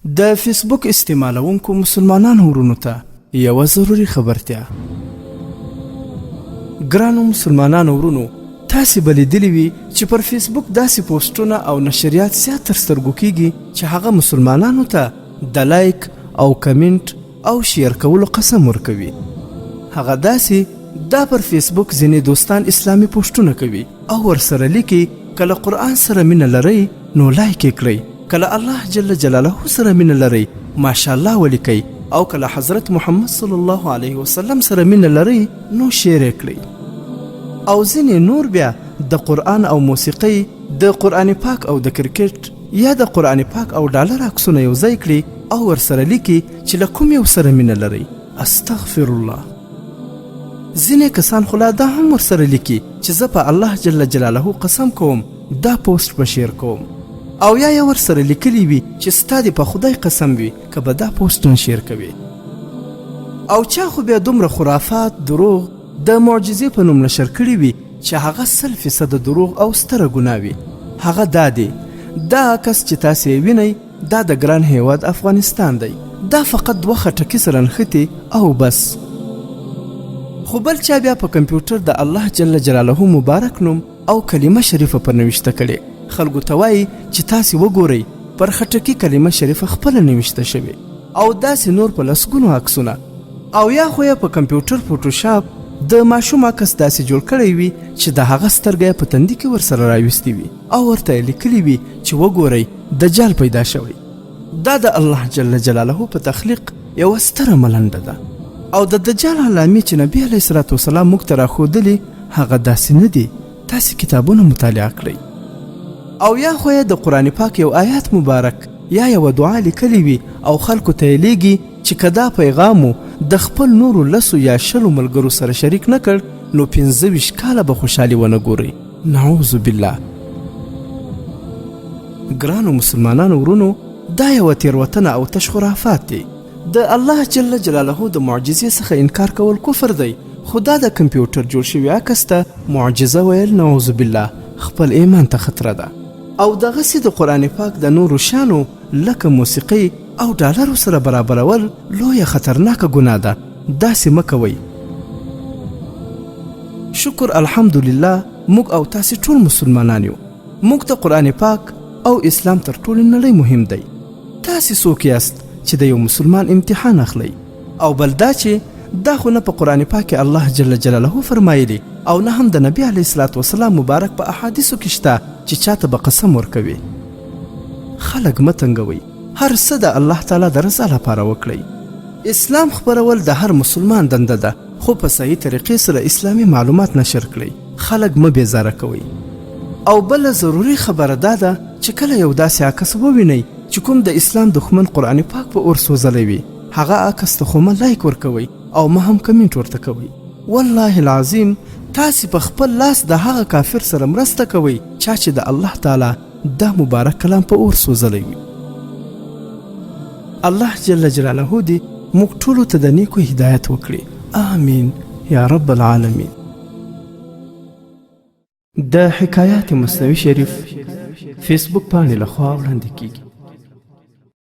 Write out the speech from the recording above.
د فیسبوک استعمالونکو مسلمانانو ورونو ته یوه ضروري خبرتیا. ګرانو مسلمانانو ورونو، تاسې به لیدلي وي چې پر فیسبوک داسې پوسټونه او نشریات زیات تر سترګو کیږي چې هغه مسلمانانو ته د لایک او کمنټ او شیر کولو قسم ورکوي. هغه داسې دا پر فیسبوک ځینې دوستان اسلامي پوسټونه کوي او ورسره لیکي کله قرآن سره مینه لرئ نو لایک یې کړئ، کله الله جل جلاله سره مینه لرئ ماشاءالله ولیکئ، او کله حضرت محمد صلی الله علیه وسلم سره مینه لرئ نو شیر یې کړئ. او ځینې نور بیا د قرآن او موسیقۍ، د قرآن پاک او د کرکټ یا د قرآن پاک او ډالر عکسونه یو ځای کړي او ورسره لیکي چې له کوم یو سره مینه لرئ. استغفر الله. ځینې کسان خو لا دا هم ورسره لیکي چې زه په الله جل جلاله قسم کوم دا پوسټ به شیر کوم، او یا یې ورسره لیکلی وي چې ستا دې په خدای قسم وي که به دا پوسټ نه شیر کوي. او چا خو بیا دومره خرافات، دروغ د معجزې په نوم نشر کړي وي چې هغه 100% دروغ او ستره ګناه وي. هغه دا دی، دا کس چې تاسې یې وینئ دا د ګران هیواد افغانستان دی. دا فقط 2 خټکي سره نښتي او بس. خو بل چا بیا په کمپیوټر د الله جل جلاله مبارک نوم او کلمه شریفه پر نوشته کړي. خلکو ته وایي چې تاسې وګورئ پر خټکي کلمه شریفه خپله نوشته شوې، او داسې نور په لسګونو عکسونه. او یا خو یې په کمپیوټر فوټوشاپ د ماشوم عکس داسې جوړ کړی وي چې د هغه سترګه یې په تندي کې ورسره راویستې وي او ورته یې لیکلي وي چې وګورئ دجال پیدا شوی. دا د الله جل جلاله په تخلیق یوه ستره ملنډه ده. او د دجال علامې چې نبي علیه الصلاة وسلام موږ ته راښودلي هغه داسې نه دي. تاسې کتابونه مطالعه کړئ. او یا خو یې د قرآن پاک یو آیات مبارک یا یوه دعا لیکلې وي او خلکو ته یې لیږي چې که دا پیغام د خپل نورو 10 یا 20 ملګرو سره شریک نه کړ نو 25 کاله به خوشحالي ونه ګورئ. نعوذ بالله. ګرانو مسلمانانو ورونو، دا یوه تیروتنه او تش خرافات دی. د الله جل جلاله د معجزې څخه انکار کول کفر دی. خو دا د کمپیوټر جوړ شوي عکس ته معجزه ویل نعوذ بالله خپل ایمان ته خطره ده. او دغسې د قرآن پاک د نورو شانو لکه موسیقۍ او ډالرو سره برابرول لویه خطرناکه ګناه ده. داسې مه کوئ. شکر الحمدلله موږ او تاسې ټول مسلمانان یو. موږ ته قرآن پاک او اسلام تر ټولې نړۍ مهم دی. تاسې څوک یاست چې د یو مسلمان امتحان اخلئ؟ او بل دا چې دا خو نه په قرآن پاک الله جل جلاله فرمایلی او نه هم د نبی علیه الصلاة وسلام مبارک په احادیثو کې شته چې چاته به قسم ورکوي. خلک مه تنګوئ. هر څه د الله تعالی د رضا لپاره وکړئ. اسلام خپرول د هر مسلمان دنده ده، خو په صحیح طریقې سره اسلامي معلومات نشر کړئ. خلک مه بیزاره کوئ. او بله ضروري خبره دا ده چې کله یو داسې عکس ووینئ چې کوم د اسلام دښمن قرآن پاک په اور سوځلی وي، هغه عکس ته خو مه لایک ورکوئ او مه هم کمنټ ورته کوئ. والله العظیم تاسې په خپل لاس د هغه کافر سره مرسته کوئ چا چې د الله تعالی دا مبارک کلام په اور سوځلی وي. الله جل جلاله دې موږ ټولو ته د نیکو هدایت وکړي. آمین یا رب العالمین. د حکایات مصنوي شریف فیسبوک پاڼې لخوا وړاندې کیږي.